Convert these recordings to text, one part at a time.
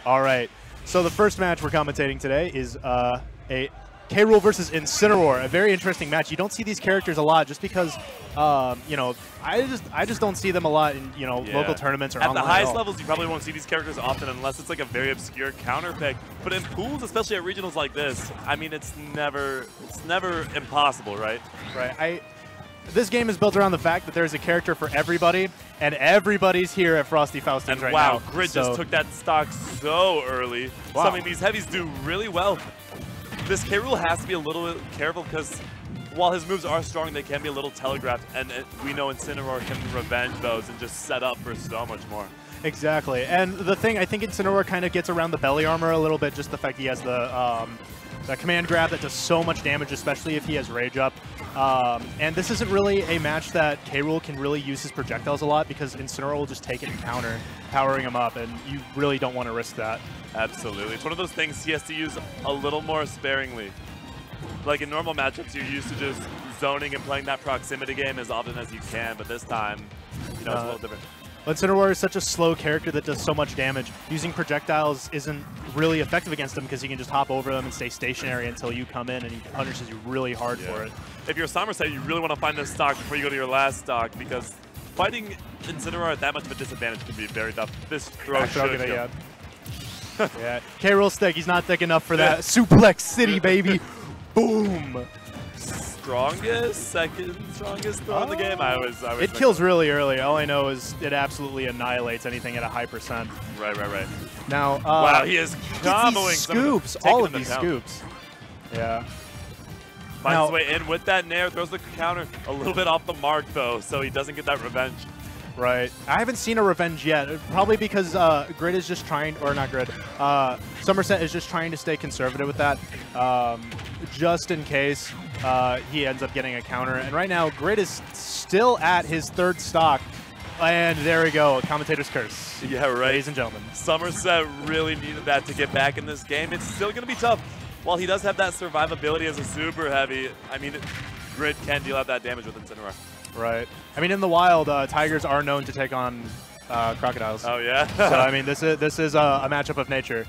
All right. So the first match we're commentating today is a Rool versus Incineroar, a very interesting match. You don't see these characters a lot just because, you know, I just don't see them a lot in, you know, local tournaments or online. At the highest levels, you probably won't see these characters often unless it's like a very obscure counter pick. But in pools, especially at regionals like this, I mean, it's never impossible, right? Right. This game is built around the fact that there's a character for everybody, and everybody's here at Frosty Faustins right now. Wow, Grid just took that stock so early. Wow. So, I mean, these heavies do really well. This Rool has to be a little bit careful because while his moves are strong, they can be a little telegraphed, and we know Incineroar can revenge those and just set up for so much more. Exactly. And the thing, I think Incineroar kind of gets around the belly armor a little bit, just the fact he has the command grab that does so much damage, especially if he has rage up. And this isn't really a match that Rool can really use his projectiles a lot because Incineroar will just take it and counter, powering him up, and you really don't want to risk that. Absolutely. It's one of those things he has to use a little more sparingly. Like in normal matchups, you're used to just zoning and playing that proximity game as often as you can, but this time, you know, it's a little different. Incineroar is such a slow character that does so much damage. Using projectiles isn't really effective against him because he can just hop over them and stay stationary until you come in, and he punishes you really hard for it. If you're Somerset, you really want to find this stock before you go to your last stock because fighting Incineroar at that much of a disadvantage can be very tough. This throw should go. Yeah, Rool's thick. He's not thick enough for that. Suplex City, baby. Boom. Second strongest throw in the game. It kills really early. All I know is it absolutely annihilates anything at a high percent. Right. Now, wow, he is comboing scoops. All of these scoops. Yeah. Finds his way in with that nair, throws the counter a little bit off the mark though, so he doesn't get that revenge. Right. I haven't seen a revenge yet, probably because Grid is just trying, or not Grid, Somerset is just trying to stay conservative with that, just in case he ends up getting a counter. And right now, Grid is still at his third stock, and there we go, commentator's curse. Yeah, right. Ladies and gentlemen. Somerset really needed that to get back in this game. It's still going to be tough. While he does have that survivability as a super heavy, I mean, Grid can deal out that damage with Incineroar. Right. I mean, in the wild, tigers are known to take on crocodiles. Oh, yeah? So, I mean, this is a matchup of nature.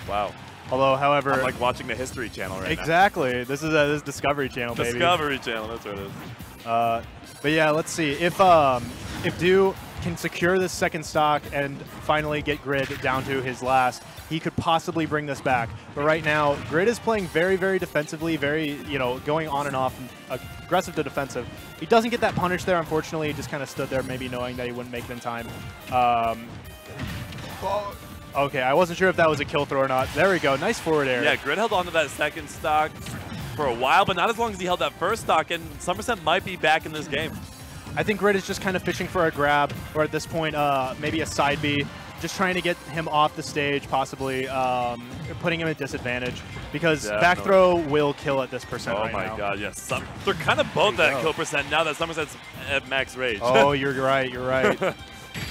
Wow. Although, however... I'm like watching the History Channel right exactly. now. This is Discovery Channel, baby. Discovery Channel, that's what it is. But yeah, let's see. If Do can secure this second stock and finally get Grid down to his last, he could possibly bring this back. But right now, Grid is playing very, very defensively, very, you know, going on and off, aggressive to defensive. He doesn't get that punish there, unfortunately. He just kind of stood there, maybe knowing that he wouldn't make it in time. Okay, I wasn't sure if that was a kill throw or not. There we go. Nice forward air. Yeah, Grid held on to that second stock for a while, but not as long as he held that first stock, and Somerset might be back in this game. I think Grid is just kind of fishing for a grab, or at this point, maybe a side B, just trying to get him off the stage, possibly putting him at disadvantage, because back throw will kill at this percent right now. Oh my god, yes. They're kind of both at kill percent now that Somerset's at max rage. Oh, you're right, you're right.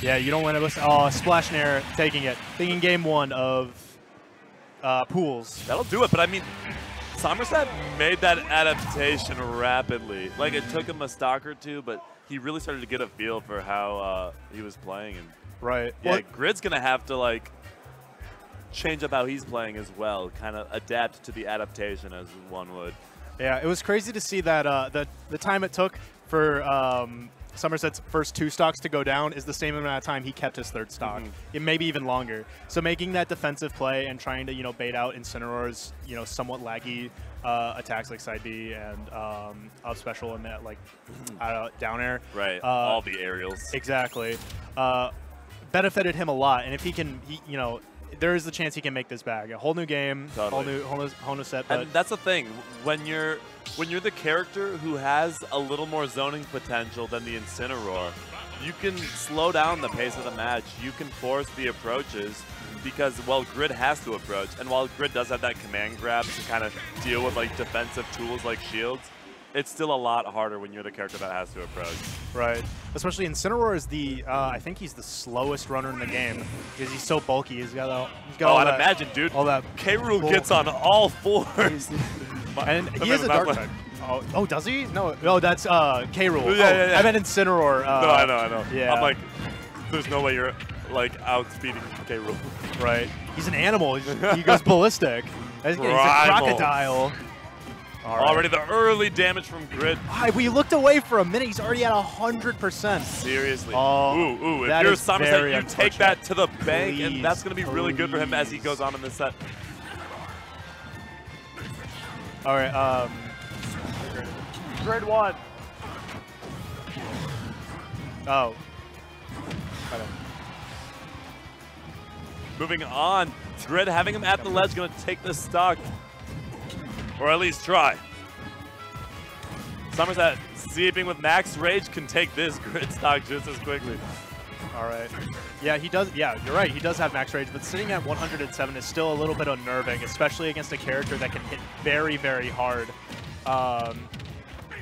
Yeah, you don't want to listen. Oh, Splash Nair, taking it. Thinking game one of pools. That'll do it, but I mean, Somerset made that adaptation rapidly. Like, it took him a stock or two, but he really started to get a feel for how he was playing. And right. Yeah, well, Grid's going to have to, like, change up how he's playing as well, kind of adapt to the adaptation as one would. Yeah, it was crazy to see that the time it took for Somerset's first two stocks to go down is the same amount of time he kept his third stock. It maybe even longer. So making that defensive play and trying to, you know, bait out Incineroar's, you know, somewhat laggy attacks like side B and up special and that, like, down air. Right, all the aerials. Exactly. Benefited him a lot. And if he can, you know, there is the chance he can make this back. A whole new game, whole new set. But and that's the thing. When you're the character who has a little more zoning potential than the Incineroar, you can slow down the pace of the match. You can force the approaches because, well, Grid has to approach. And while Grid does have that command grab to kind of deal with, like, defensive tools like shields, it's still a lot harder when you're the character that has to approach. Right. Especially Incineroar is the, I think he's the slowest runner in the game because he's so bulky. He's got all I'd imagine, dude. All that. Rool gets on all fours. And he is a dark type. Oh, does he? No, that's Rool. Yeah. I meant Incineroar. No, I know. Yeah. I'm like, there's no way you're like outspeeding K. Rool. Right. He's an animal. He goes ballistic. He's a crocodile. Already the early damage from Grid. We looked away for a minute. He's already at 100%. Seriously. Oh, ooh. If you're Somerset, you take that to the bank, Please, and that's going to be really good for him as he goes on in this set. All right. Grid 1. Oh. Moving on. Grid having him at the ledge, going to take this stock. Or at least try. Somerset, seeping with max rage, can take this Grid stock just as quickly. All right. Yeah, he does. Yeah, you're right. He does have max rage, but sitting at 107 is still a little bit unnerving, especially against a character that can hit very, very hard.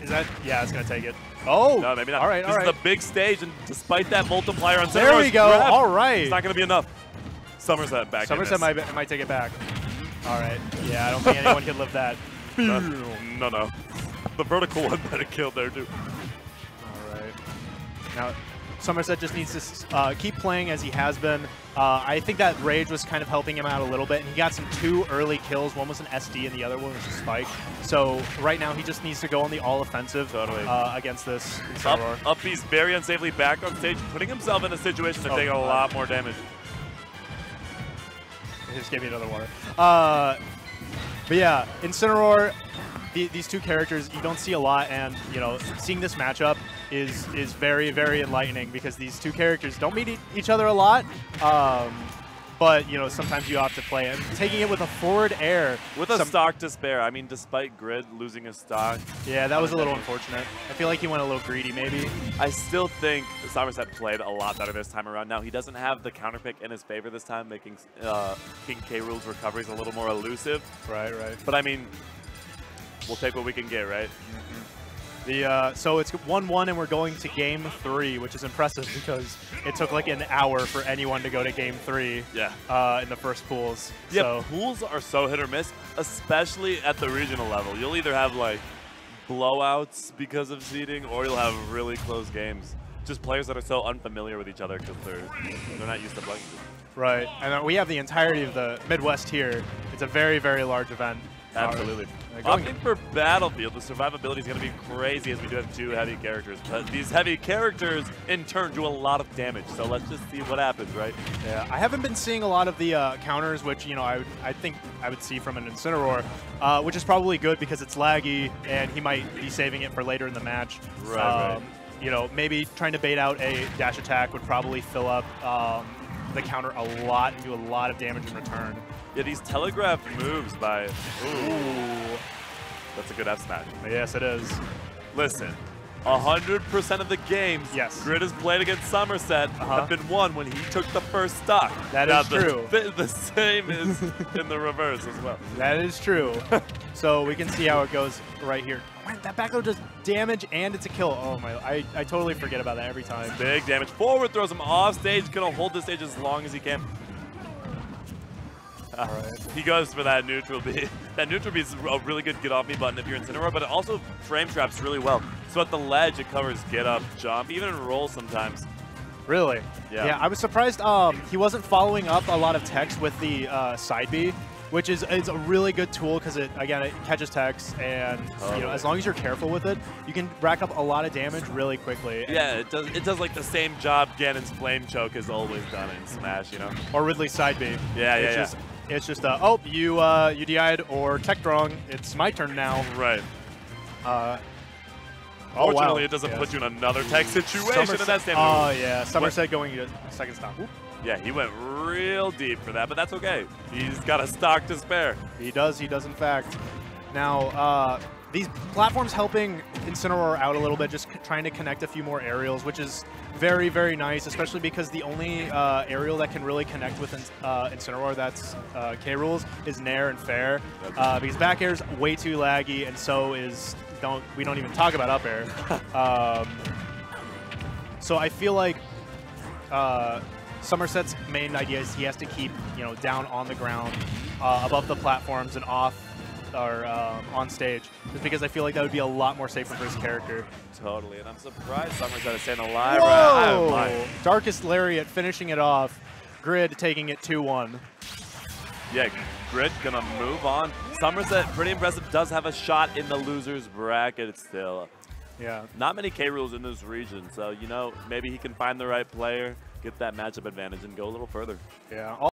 Is that? Yeah, it's going to take it. Oh! No, maybe not. All right, this is the big stage, and despite that multiplier on there we go. Grab, all right. It's not going to be enough. Somerset back Somerset might take it back. All right. Yeah, I don't think anyone can live that. No. The vertical one might have killed there, too. All right. Now, Somerset just needs to keep playing as he has been. I think that rage was kind of helping him out a little bit, and he got some 2 early kills. One was an SD, and the other one was a spike. So right now, he just needs to go on the all-offensive against this Incineroar. Up he's very unsafely back on stage, putting himself in a situation to take a lot more damage. He just gave me another water. But yeah, Incineroar, these two characters you don't see a lot, and you know, seeing this matchup is very, very enlightening because these two characters don't meet each other a lot. But you know, sometimes you have to play it. Taking it with a forward air. With a stock to spare. I mean, despite Grid losing a stock. Yeah, that was a little unfortunate. I feel like he went a little greedy, maybe. I still think Somerset played a lot better this time around. Now, he doesn't have the counter pick in his favor this time, making King K. Rool's recoveries a little more elusive. Right. But I mean, we'll take what we can get, right? Mm-hmm. So it's 1-1 and we're going to game 3, which is impressive because it took like an hour for anyone to go to game 3 in the first pools. Yeah, so pools are so hit or miss, especially at the regional level. You'll either have like blowouts because of seeding or you'll have really close games. Just players that are so unfamiliar with each other because they're not used to playing. Right, and we have the entirety of the Midwest here. It's a very, very large event. Absolutely. Opting for Battlefield, the survivability is going to be crazy as we do have 2 heavy characters. But these heavy characters, in turn, do a lot of damage. So let's just see what happens, right? Yeah, I haven't been seeing a lot of the counters, which, you know, I think I would see from an Incineroar, which is probably good because it's laggy, and he might be saving it for later in the match. Right. You know, maybe trying to bait out a dash attack would probably fill up the counter a lot and do a lot of damage in return. Yeah, these telegraph moves by... Ooh. That's a good F smash. Yes, it is. Listen, 100% of the games Grid has played against Somerset have been won when he took the first stock. That is true. The same is in the reverse as well. That is true. So we can see how it goes right here. Man, that back throw does damage and it's a kill. Oh my, I totally forget about that every time. Big damage. Forward throws him off stage. Gonna hold this stage as long as he can. Right. He goes for that neutral B. That neutral B is a really good get off me button if you're Incineroar, but it also frame traps really well. So at the ledge, it covers get up, jump, even in roll sometimes. Really? Yeah. I was surprised he wasn't following up a lot of text with the side B, which is a really good tool because it catches text, and you know, as long as you're careful with it, you can rack up a lot of damage really quickly. Yeah, it does like the same job Ganon's Flame Choke has always done in Smash, you know? Or Ridley's side B. Yeah. It's just, oh, you DI'd or tech wrong. It's my turn now. Right. Fortunately, it doesn't put you in another tech situation. Oh, yeah. Somerset going to second stop. Oop. Yeah, he went real deep for that, but that's okay. He's got a stock to spare. He does in fact. Now, these platforms helping Incineroar out a little bit, just trying to connect a few more aerials, which is very, very nice, especially because the only aerial that can really connect with Incineroar that's K. Rool's is Nair and Fair, because back air is way too laggy, and so is we don't even talk about up air. So I feel like Somerset's main idea is he has to keep, you know, down on the ground, above the platforms and off or on stage, just because I feel like that would be a lot more safer for his character. Totally, and I'm surprised Somerset is staying alive. Whoa! Darkest Lariat finishing it off. Grid taking it 2-1. Yeah, Grid gonna move on. Somerset, pretty impressive, does have a shot in the loser's bracket still. Yeah. Not many K rules in this region, so, you know, maybe he can find the right player, get that matchup advantage, and go a little further. Yeah.